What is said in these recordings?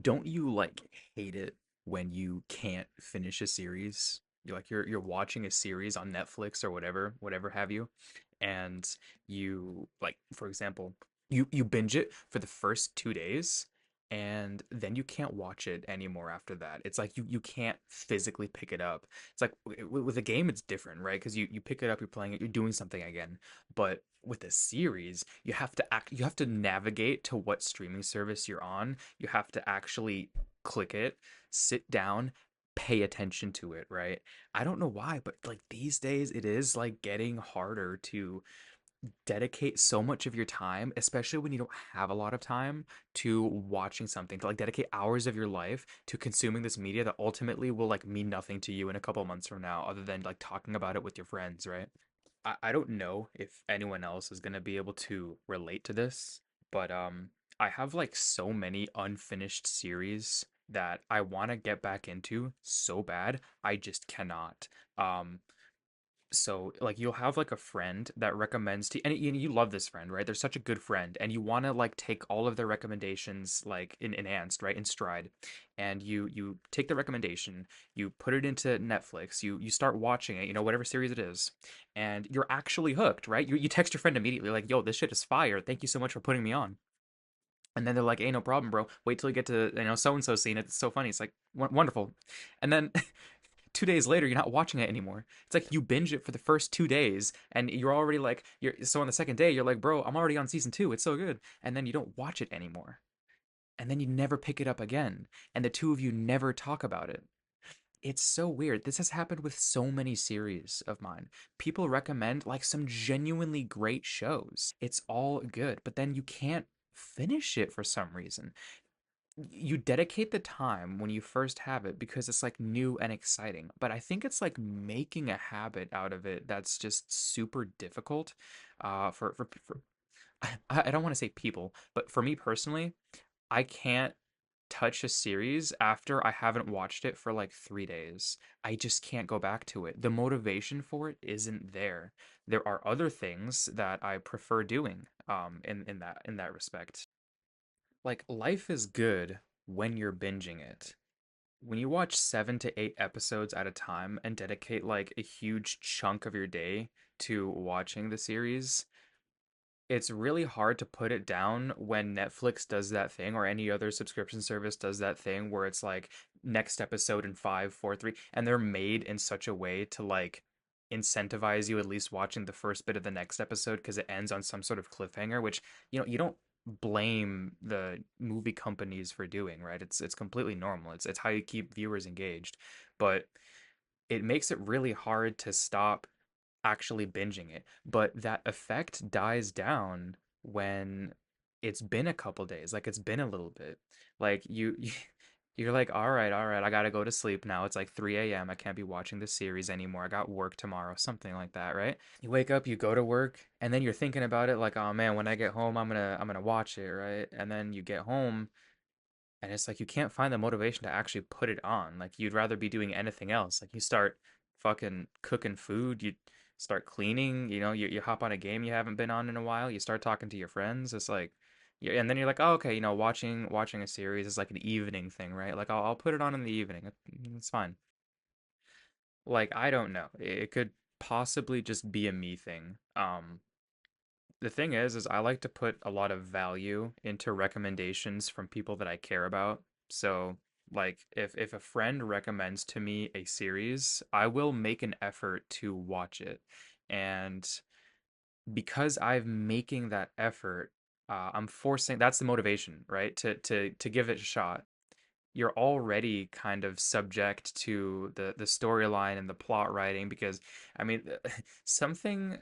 Don't you like hate it when you can't finish a series? You're watching a series on Netflix or whatever have you, and you like for example, you binge it for the first 2 days, and then you can't watch it anymore after that. It's like you can't physically pick it up. It's like with a game, it's different, right? Because you pick it up, you're playing it, you're doing something again. But with a series, you have to navigate to what streaming service you're on. You have to actually click it, sit down, pay attention to it, right? I don't know why, but like these days it is like getting harder to dedicate so much of your time, especially when you don't have a lot of time, to watching something, to like dedicate hours of your life to consuming this media that ultimately will like mean nothing to you in a couple months from now, other than like talking about it with your friends, right? I don't know if anyone else is gonna be able to relate to this, but I have like so many unfinished series that I want to get back into so bad. I just cannot. Um so like you'll have like a friend that recommends to and you love this friend, right? They're such a good friend and you want to like take all of their recommendations like in enhanced, right? In stride. And you take the recommendation, you put it into Netflix, you start watching it, whatever series it is, and you're actually hooked, right? You text your friend immediately like, "Yo, this shit is fire. Thank you so much for putting me on." And then they're like, "Hey, no problem, bro. Wait till you get to, so and so scene. It's so funny." It's like wonderful. And then 2 days later, you're not watching it anymore. It's like you binge it for the first 2 days, and you're already like, you're so on the second day, you're like, bro, I'm already on season two. It's so good, and then you don't watch it anymore, and then you never pick it up again, and the two of you never talk about it. It's so weird. This has happened with so many series of mine. People recommend like some genuinely great shows. It's all good, but then you can't finish it for some reason. You dedicate the time when you first have it because it's like new and exciting. But I think it's like making a habit out of it that's just super difficult. For I don't want to say people, but for me personally, I can't touch a series after I haven't watched it for like 3 days. I just can't go back to it. The motivation for it isn't there. There are other things that I prefer doing in that respect. Like life is good when you're binging it. When you watch 7 to 8 episodes at a time and dedicate like a huge chunk of your day to watching the series, it's really hard to put it down when Netflix does that thing or any other subscription service does that thing where it's like next episode in 5, 4, 3, and they're made in such a way to like incentivize you at least watching the first bit of the next episode because it ends on some sort of cliffhanger, which you don't blame the movie companies for doing, right? It's completely normal. It's how you keep viewers engaged, but it makes it really hard to stop actually binging it. But that effect dies down when it's been a couple days, like it's been a little bit. Like you're like, all right, I gotta go to sleep now. It's like 3 a.m. I can't be watching this series anymore. I got work tomorrow, something like that, right? You wake up, you go to work, and then you're thinking about it like, oh man, when I get home, I'm gonna watch it, right? And then you get home and it's like you can't find the motivation to actually put it on. Like you'd rather be doing anything else. Like you start fucking cooking food, you start cleaning, you hop on a game you haven't been on in a while, you start talking to your friends. It's like yeah, and then you're like, oh, okay, watching a series is like an evening thing, right? Like I'll put it on in the evening. It's fine. Like I don't know. It could possibly just be a me thing. The thing is I like to put a lot of value into recommendations from people that I care about. So, like if a friend recommends to me a series, I will make an effort to watch it. And because I'm making that effort, I'm forcing that's the motivation, right? To give it a shot. You're already kind of subject to the storyline and the plot writing because I mean something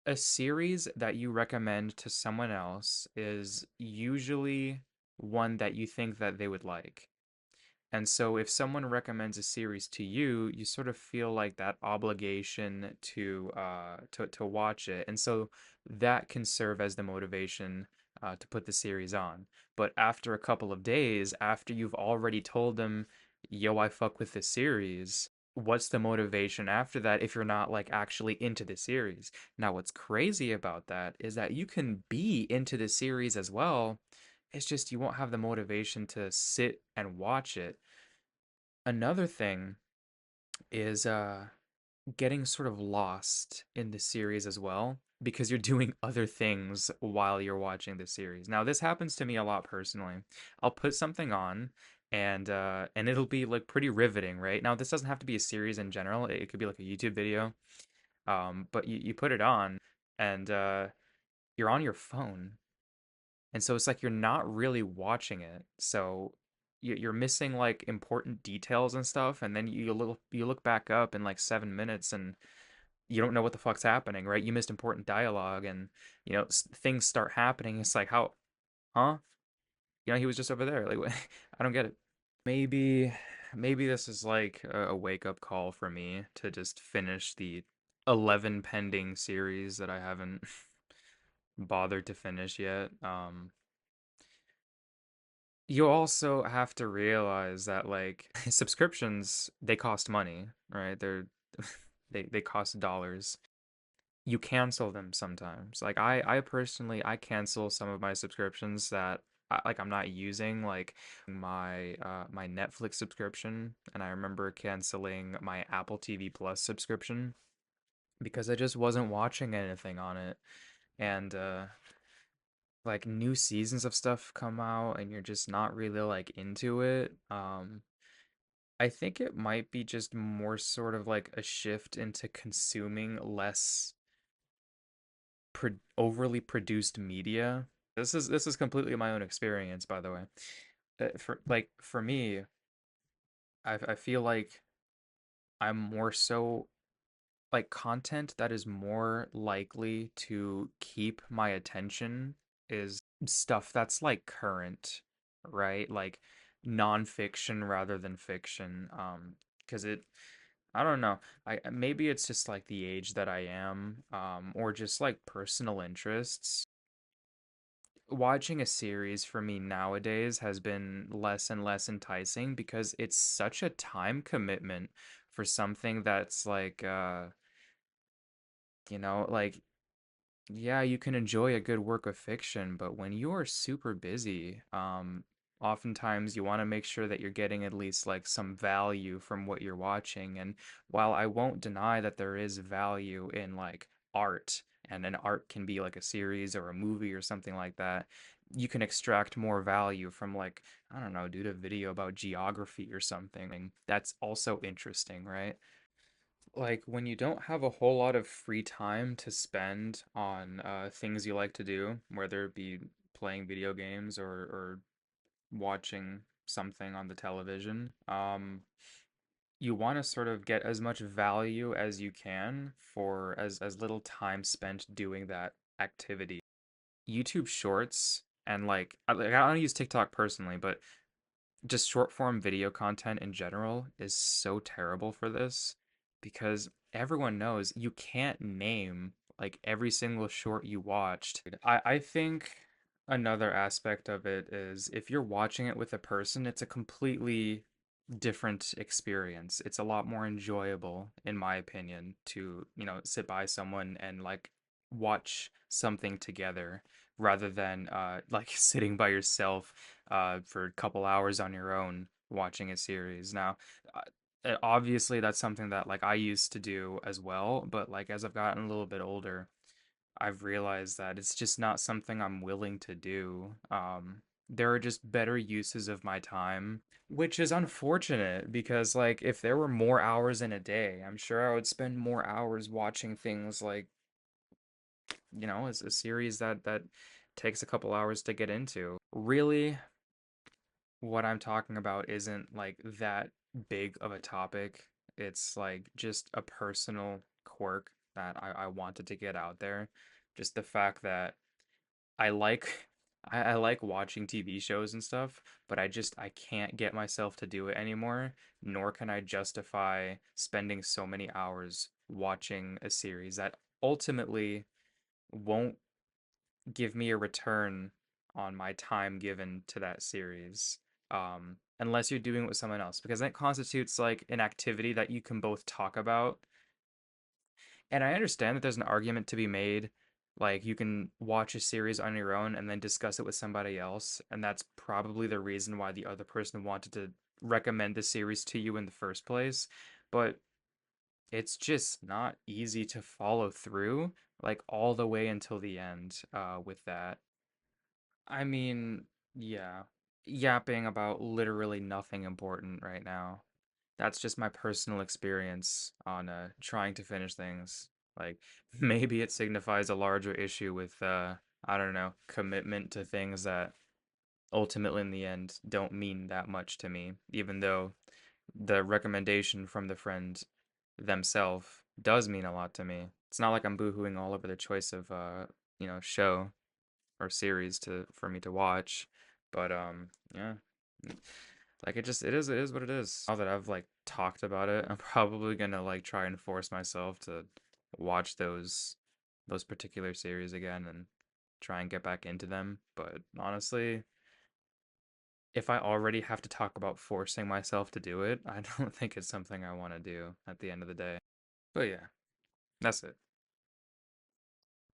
a series that you recommend to someone else is usually one that you think that they would like. And so if someone recommends a series to you, you sort of feel like that obligation to watch it. And so that can serve as the motivation to put the series on. But after a couple of days, after you've already told them, yo, I fuck with this series, what's the motivation after that if you're not like actually into the series? Now, what's crazy about that is that you can be into the series as well it's just you won't have the motivation to sit and watch it. Another thing is getting sort of lost in the series as well because you're doing other things while you're watching the series. Now, this happens to me a lot personally. I'll put something on and it'll be like pretty riveting, right? Now, this doesn't have to be a series in general. It could be like a YouTube video. But you put it on and you're on your phone. And so it's like you're not really watching it. So you're missing like important details and stuff, and then you look back up in like 7 minutes and you don't know what the fuck's happening, right? You missed important dialogue, and things start happening. It's like, how, huh? He was just over there. Like, I don't get it. Maybe, maybe this is like a wake up call for me to just finish the 11 pending series that I haven't bothered to finish yet. You also have to realize that like subscriptions, they cost money, right? They cost dollars. You cancel them sometimes. Like I personally I cancel some of my subscriptions that like I'm not using, like my Netflix subscription, and I remember canceling my Apple TV Plus subscription because I just wasn't watching anything on it. And like new seasons of stuff come out and you're just not really like into it. I think it might be just more sort of like a shift into consuming less overly produced media. This is completely my own experience, by the way. For me, I feel like I'm more so like content that is more likely to keep my attention is stuff that's like current, right? Like nonfiction rather than fiction. Because I don't know. I maybe it's just like the age that I am, or just like personal interests. Watching a series for me nowadays has been less and less enticing because it's such a time commitment for something that's like like, yeah, you can enjoy a good work of fiction, but when you are super busy, oftentimes you want to make sure that you're getting at least like some value from what you're watching. And while I won't deny that there is value in like art, and an art can be like a series or a movie or something like that, you can extract more value from like, I don't know, dude, a video about geography or something. That's also interesting, right? Like when you don't have a whole lot of free time to spend on things you like to do, whether it be playing video games or watching something on the television, you want to sort of get as much value as you can for as little time spent doing that activity. YouTube Shorts and I don't use TikTok personally, but just short form video content in general is so terrible for this because everyone knows you can't name like every single short you watched. I think another aspect of it is if you're watching it with a person, it's a completely different experience. It's a lot more enjoyable, in my opinion, to, sit by someone and like watch something together rather than like sitting by yourself for a couple hours on your own watching a series. Now, obviously, that's something that like I used to do as well, but like as I've gotten a little bit older, I've realized that it's just not something I'm willing to do. There are just better uses of my time, which is unfortunate because like if there were more hours in a day, I'm sure I would spend more hours watching things like, as a series that takes a couple hours to get into. Really, what I'm talking about isn't like that big of a topic. It's like just a personal quirk that I wanted to get out there. Just the fact that I like I like watching TV shows and stuff, but I can't get myself to do it anymore, nor can I justify spending so many hours watching a series that ultimately won't give me a return on my time given to that series. Unless you're doing it with someone else, because that constitutes like an activity that you can both talk about. And I understand that there's an argument to be made Like you can watch a series on your own and then discuss it with somebody else, and that's probably the reason why the other person wanted to recommend the series to you in the first place. But it's just not easy to follow through like all the way until the end with that. I mean, yeah, yapping about literally nothing important right now. That's just my personal experience on trying to finish things. Like maybe it signifies a larger issue with I don't know, commitment to things that ultimately in the end don't mean that much to me, even though the recommendation from the friend themselves does mean a lot to me. It's not like I'm boohooing all over the choice of show or series to for me to watch. But yeah. Like it is what it is. Now that I've like talked about it, I'm probably gonna like try and force myself to watch those particular series again and try and get back into them. But honestly, if I already have to talk about forcing myself to do it, I don't think it's something I want to do at the end of the day. But yeah, that's it.